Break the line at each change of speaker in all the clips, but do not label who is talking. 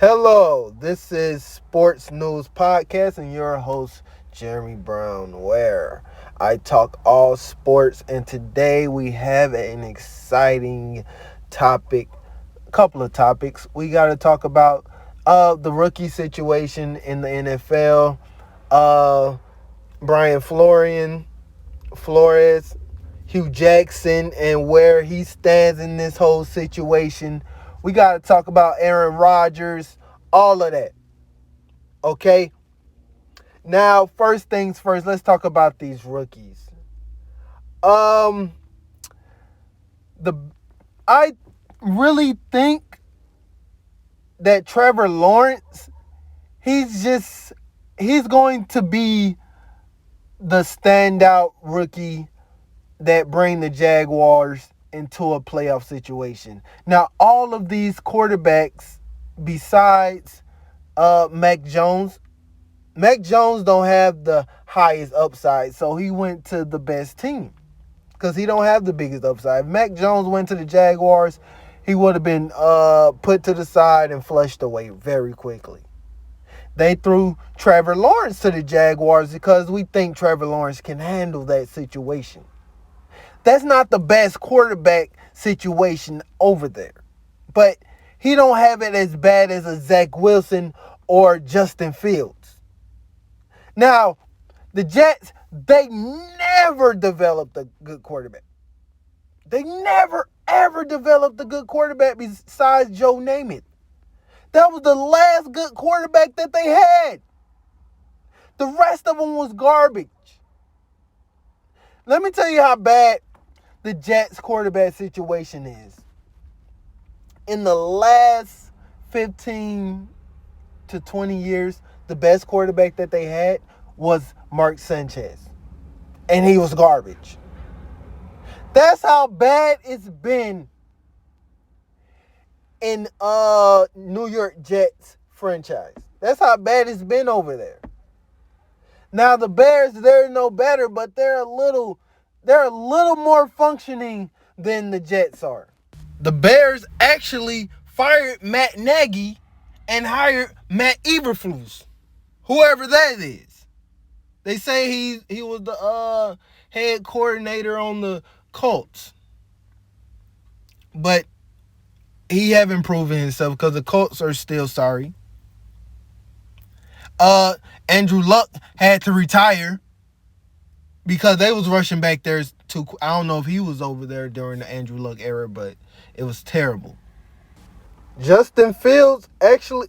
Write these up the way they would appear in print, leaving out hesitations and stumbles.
Hello, this is Sports News Podcast and your host, Jeremy Brown, where I talk all sports. And today we have an exciting topic, a couple of topics. We got to talk about the rookie situation in the NFL, Brian FLORES, Hugh Jackson, and where he stands in this whole situation. We got to talk about Aaron Rodgers, all of that. Okay? Now, first things first, let's talk about these rookies. The I really think that Trevor Lawrence, he's going to be the standout rookie that bring the Jaguars into a playoff situation. Now, all of these quarterbacks besides Mac Jones don't have the highest upside, so he went to the best team because he don't have the biggest upside. If Mac Jones went to the Jaguars, he would have been put to the side and flushed away very quickly. They threw Trevor Lawrence to the Jaguars because we think Trevor Lawrence can handle that situation. That's not the best quarterback situation over there. But he don't have it as bad as a Zach Wilson or Justin Fields. Now, the Jets, they never developed a good quarterback. They never, ever developed a good quarterback besides Joe Namath. That was the last good quarterback that they had. The rest of them was garbage. Let me tell you how bad the Jets quarterback situation is. In the last 15 to 20 years, the best quarterback that they had was Mark Sanchez. And he was garbage. That's how bad it's been in New York Jets franchise. That's how bad it's been over there. Now the Bears, they're no better, but they're a little more functioning than the Jets are. The Bears actually fired Matt Nagy and hired Matt Eberflus, whoever that is. They say he was the head coordinator on the Colts, but he haven't proven himself because the Colts are still sorry. Andrew Luck had to retire because they was rushing back there too. I don't know if he was over there during the Andrew Luck era, but it was terrible. Justin Fields, actually,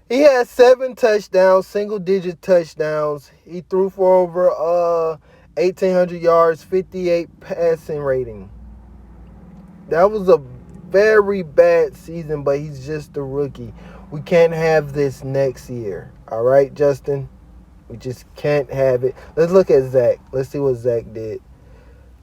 he had 7 touchdowns, single-digit touchdowns. He threw for over 1,800 yards, 58 passing rating. That was a very bad season, but he's just a rookie. We can't have this next year. All right, Justin? We just can't have it. Let's look at Zach. Let's see what Zach did.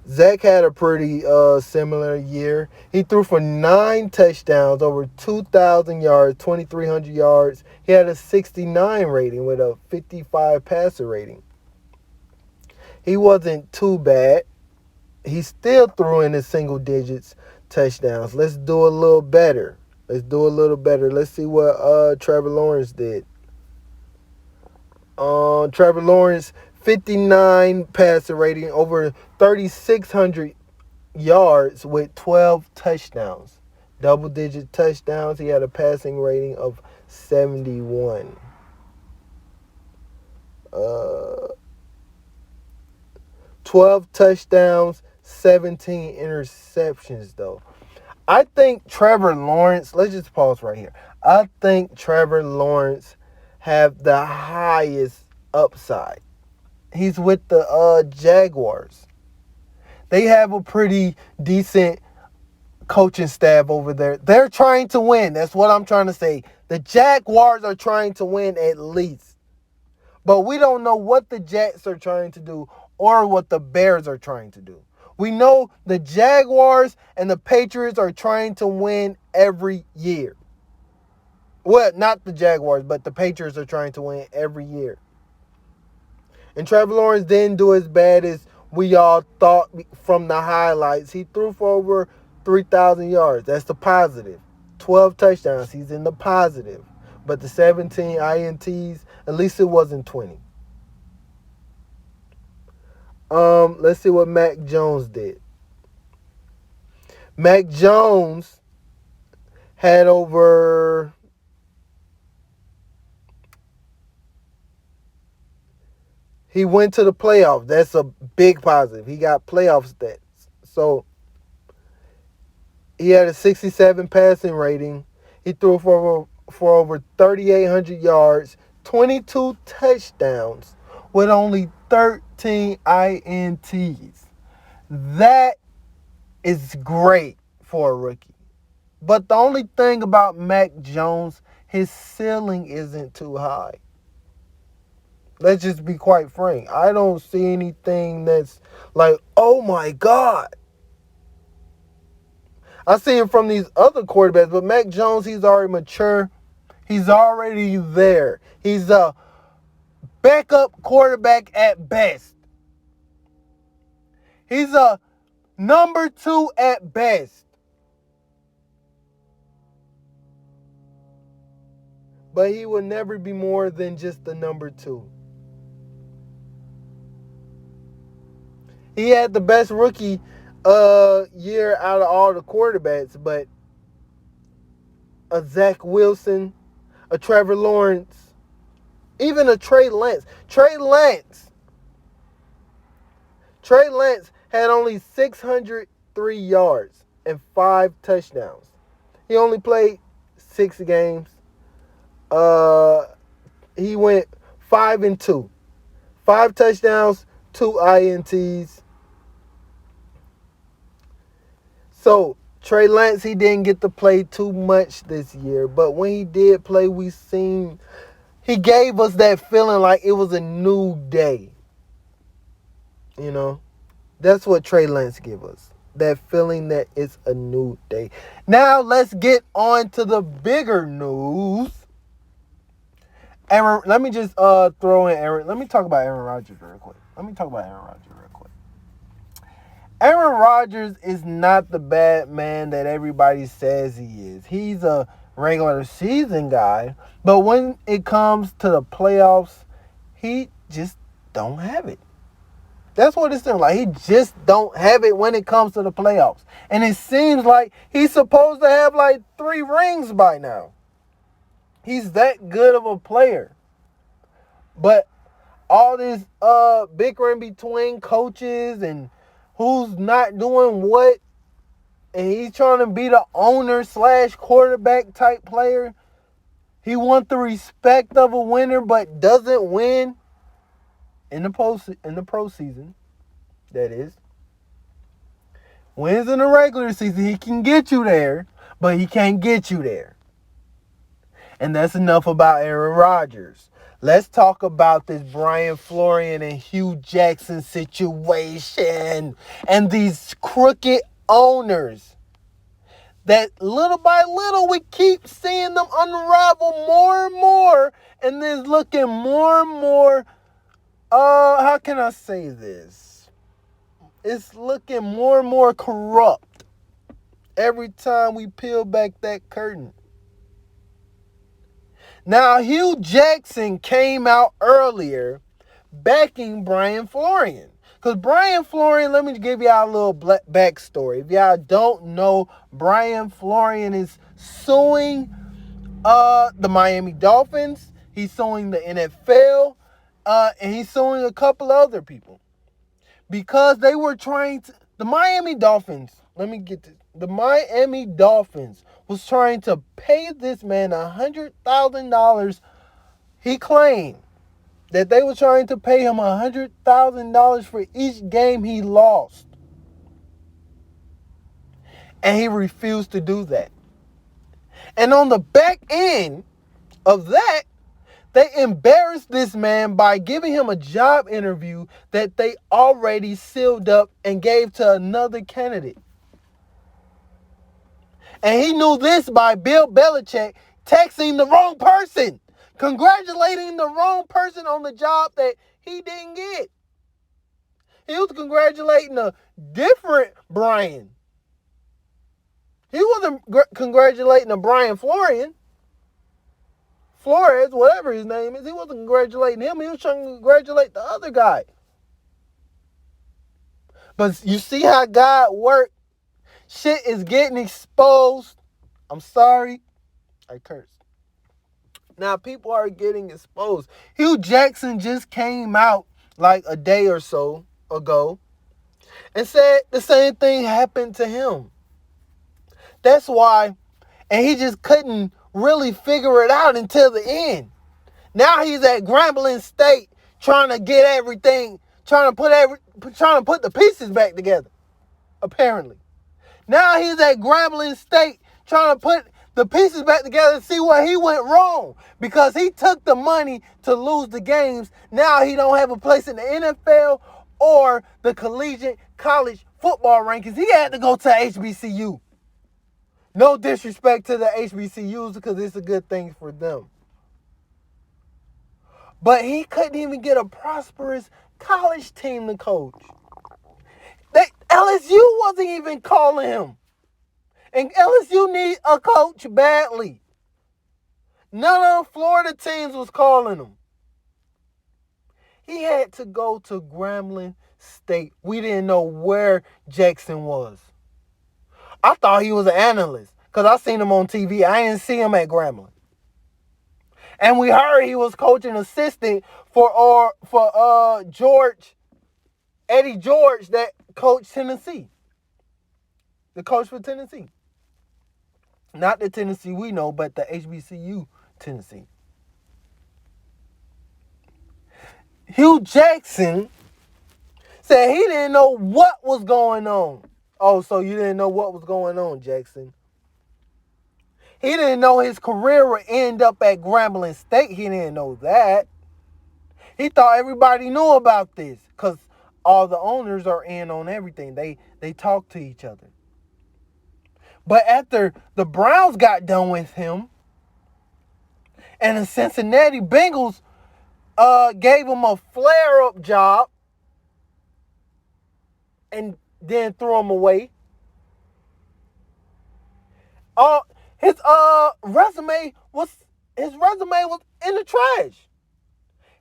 Zach had a pretty similar year. He threw for 9 touchdowns, over 2,000 yards, 2,300 yards. He had a 69 rating with a 55 passer rating. He wasn't too bad. He still threw in his single digits touchdowns. Let's do a little better. Let's see what Trevor Lawrence did. Trevor Lawrence, 59 passer rating, over 3,600 yards with 12 touchdowns. Double-digit touchdowns. He had a passing rating of 71. 12 touchdowns, 17 interceptions, though. I think Trevor Lawrence, let's just pause right here. I think Trevor Lawrence have the highest upside. He's with the Jaguars. They have a pretty decent coaching staff over there. They're trying to win. That's what I'm trying to say. The Jaguars are trying to win at least. But we don't know what the Jets are trying to do or what the Bears are trying to do. We know the Jaguars and the Patriots are trying to win every year. Well, not the Jaguars, but the Patriots are trying to win every year. And Trevor Lawrence didn't do as bad as we all thought from the highlights. He threw for over 3,000 yards. That's the positive. 12 touchdowns. He's in the positive. But the 17 INTs, at least it wasn't 20. Let's see what Mac Jones did. Mac Jones had over... He went to the playoffs. That's a big positive. He got playoff stats. So, he had a 67 passing rating. He threw for over 3,800 yards, 22 touchdowns, with only 13 INTs. That is great for a rookie. But the only thing about Mac Jones, his ceiling isn't too high. Let's just be quite frank. I don't see anything that's like, oh my God. I see him from these other quarterbacks, but Mac Jones, he's already mature. He's already there. He's a backup quarterback at best. He's a number 2 at best. But he will never be more than just the number 2. He had the best rookie year out of all the quarterbacks, but a Zach Wilson, a Trevor Lawrence, even a Trey Lance. Trey Lance had only 603 yards and 5 touchdowns. He only played 6 games. He went 5-2. 5 touchdowns, 2 INTs. So, Trey Lance, he didn't get to play too much this year. But when he did play, he gave us that feeling like it was a new day. You know? That's what Trey Lance gave us. That feeling that it's a new day. Now, let's get on to the bigger news. Aaron, let me just throw in Aaron. Let me talk about Aaron Rodgers real quick. Aaron Rodgers is not the bad man that everybody says he is. He's a regular season guy, but when it comes to the playoffs, he just don't have it. That's what it seems like. He just don't have it when it comes to the playoffs. And it seems like he's supposed to have like 3 rings by now. He's that good of a player. But all this bickering between coaches and who's not doing what, and he's trying to be the owner / quarterback type player. He wants the respect of a winner, but doesn't win in the pro season. That is, wins in the regular season. He can get you there, but he can't get you there. And that's enough about Aaron Rodgers. Let's talk about this Brian Florian and Hugh Jackson situation and these crooked owners that little by little we keep seeing them unravel more and more, and then looking more and more, how can I say this? It's looking more and more corrupt every time we peel back that curtain. Now, Hugh Jackson came out earlier backing Brian Florian. Because Brian Florian, let me give y'all a little backstory. If y'all don't know, Brian Florian is suing the Miami Dolphins. He's suing the NFL. And he's suing a couple other people. Because they were trying to... The Miami Dolphins, the Miami Dolphins was trying to pay this man $100,000. He claimed that they were trying to pay him $100,000 for each game he lost. And he refused to do that. And on the back end of that, they embarrassed this man by giving him a job interview that they already sealed up and gave to another candidate. And he knew this by Bill Belichick texting the wrong person, congratulating the wrong person on the job that he didn't get. He was congratulating a different Brian. He wasn't congratulating a Brian Florian. Flores, whatever his name is, he wasn't congratulating him. He was trying to congratulate the other guy. But you see how God worked? Shit is getting exposed. I'm sorry. I cursed. Now people are getting exposed. Hugh Jackson just came out like a day or so ago and said the same thing happened to him. That's why, and he just couldn't really figure it out until the end. Now he's at Grambling State trying to get everything, trying to put the pieces back together. Apparently. Now he's at Grambling State trying to put the pieces back together and see where he went wrong. Because he took the money to lose the games. Now he don't have a place in the NFL or the collegiate college football rankings. He had to go to HBCU. No disrespect to the HBCUs because it's a good thing for them. But he couldn't even get a prosperous college team to coach. LSU wasn't even calling him. And LSU need a coach badly. None of the Florida teams was calling him. He had to go to Grambling State. We didn't know where Jackson was. I thought he was an analyst because I seen him on TV. I didn't see him at Grambling. And we heard he was coaching assistant for Eddie George that coached Tennessee. The coach for Tennessee. Not the Tennessee we know, but the HBCU Tennessee. Hugh Jackson said he didn't know what was going on. Oh, so you didn't know what was going on, Jackson. He didn't know his career would end up at Grambling State. He didn't know that. He thought everybody knew about this because all the owners are in on everything. They talk to each other. But after the Browns got done with him and the Cincinnati Bengals gave him a flare-up job and then threw him away, his resume was in the trash.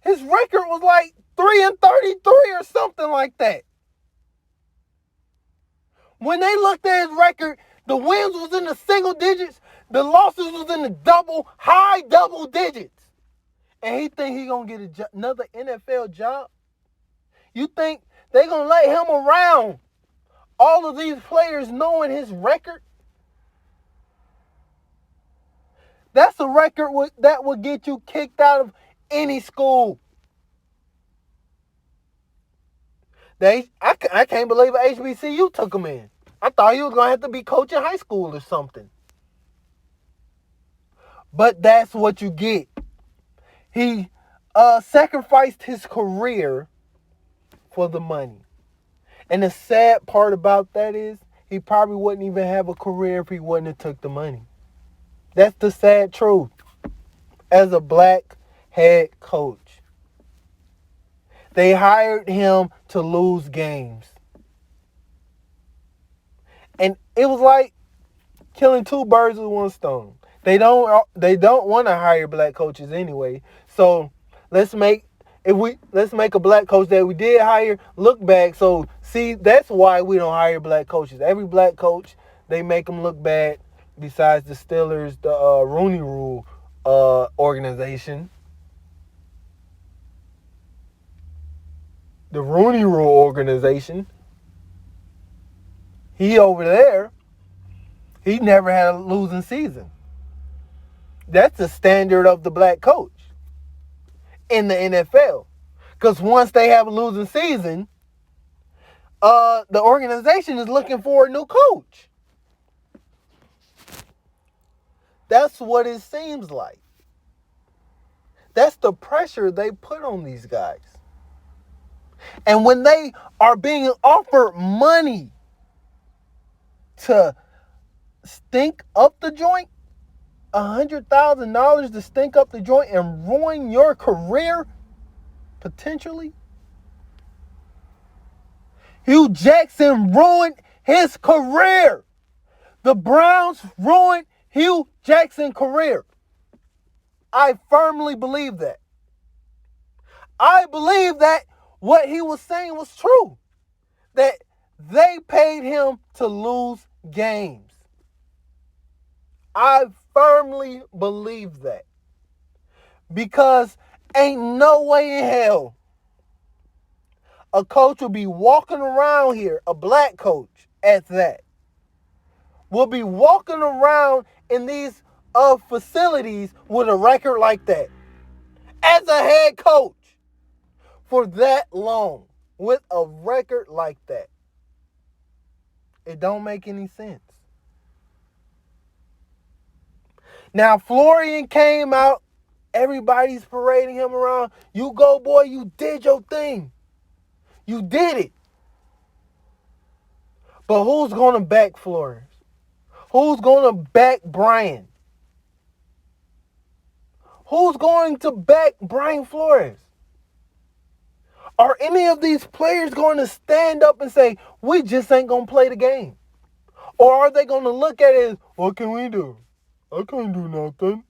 His record was like 3-33 or something like that. When they looked at his record, the wins was in the single digits, the losses was in the high double digits. And he think he gonna get another NFL job? You think they gonna let him around all of these players knowing his record? That's a record that will get you kicked out of any school. I can't believe HBCU took him in. I thought he was going to have to be coaching high school or something. But that's what you get. He sacrificed his career for the money. And the sad part about that is he probably wouldn't even have a career if he wouldn't have took the money. That's the sad truth. As a black head coach, they hired him to lose games. And it was like killing two birds with one stone. They don't want to hire black coaches anyway. So let's make a black coach that we did hire look bad. So see, that's why we don't hire black coaches. Every black coach, they make them look bad. Besides the Steelers, the Rooney Rule organization. The Rooney Rule organization. He over there, he never had a losing season. That's the standard of the black coach in the NFL. Because once they have a losing season, the organization is looking for a new coach. That's what it seems like. That's the pressure they put on these guys. And when they are being offered money to stink up the joint, $100,000 to stink up the joint and ruin your career, potentially. Hugh Jackson ruined his career. The Browns ruined Hugh Jackson's career. I firmly believe that. I believe that what he was saying was true. That they paid him to lose games. I firmly believe that. Because ain't no way in hell a coach will be walking around here, a black coach at that, will be walking around in these facilities with a record like that as a head coach for that long with a record like that. It don't make any sense. Now, Florian came out. Everybody's parading him around. You go, boy. You did your thing. You did it. But who's going to back Flores? Who's going to back Brian? Who's going to back Brian Flores? Are any of these players going to stand up and say, we just ain't going to play the game? Or are they going to look at it as, what can we do? I can't do nothing.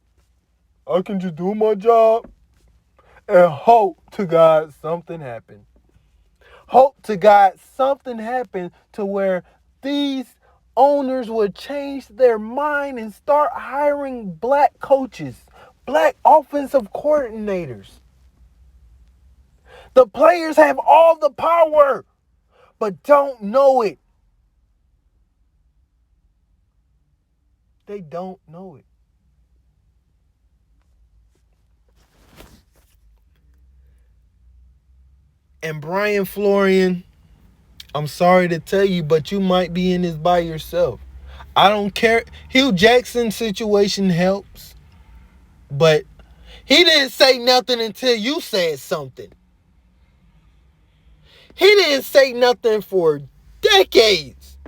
I can just do my job and hope to God something happens. Hope to God something happens to where these owners would change their mind and start hiring black coaches, black offensive coordinators. The players have all the power, but don't know it. They don't know it. And Brian Florian, I'm sorry to tell you, but you might be in this by yourself. I don't care. Hugh Jackson's situation helps, but he didn't say nothing until you said something. He didn't say nothing for decades.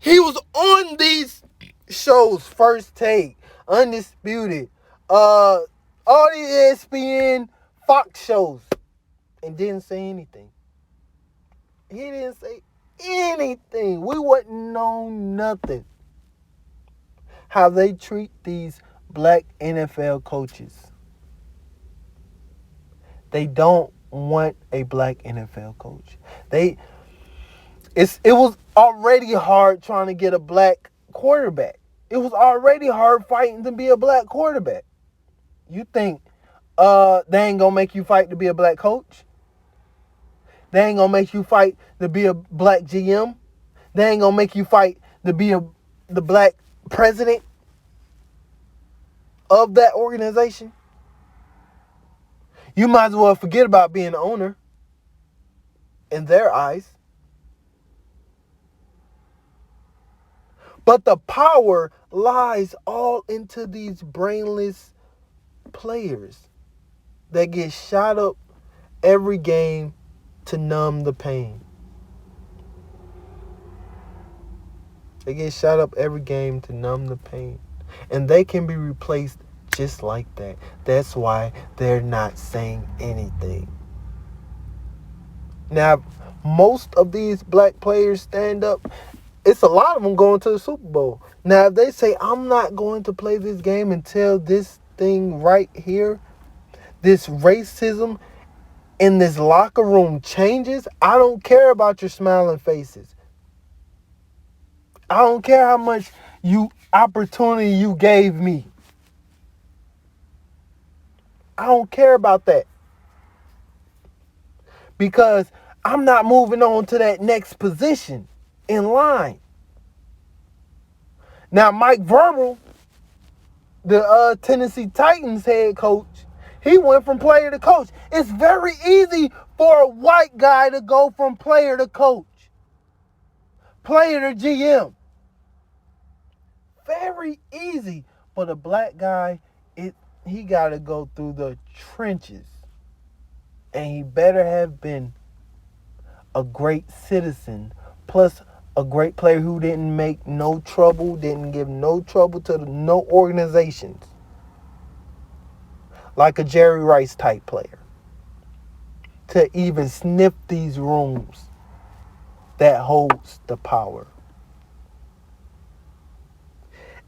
He was on these shows, First Take, Undisputed, all the ESPN, Fox shows, and didn't say anything. He didn't say anything. We wouldn't know nothing. How they treat these black NFL coaches. They don't want a black NFL coach. It was already hard trying to get a black quarterback. It was already hard fighting to be a black quarterback. You think they ain't gonna make you fight to be a black coach? They ain't gonna make you fight to be a black GM? They ain't gonna make you fight to be the black president of that organization? You might as well forget about being the owner in their eyes. But the power lies all into these brainless players that get shot up every game to numb the pain. They get shot up every game to numb the pain. And they can be replaced just like that. That's why they're not saying anything. Now, most of these black players stand up. It's a lot of them going to the Super Bowl. Now, if they say, I'm not going to play this game until this thing right here, this racism in this locker room changes, I don't care about your smiling faces. I don't care how much opportunity you gave me. I don't care about that. Because I'm not moving on to that next position in line. Now, Mike Vrabel, the Tennessee Titans head coach, he went from player to coach. It's very easy for a white guy to go from player to coach, player to GM. Very easy. But a black guy, he got to go through the trenches. And he better have been a great citizen, plus a great player who didn't make no trouble, didn't give no trouble to no organizations. Like a Jerry Rice type player. To even sniff these rooms that holds the power.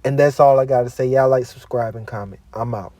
And that's all I got to say. Y'all like, subscribe, and comment. I'm out.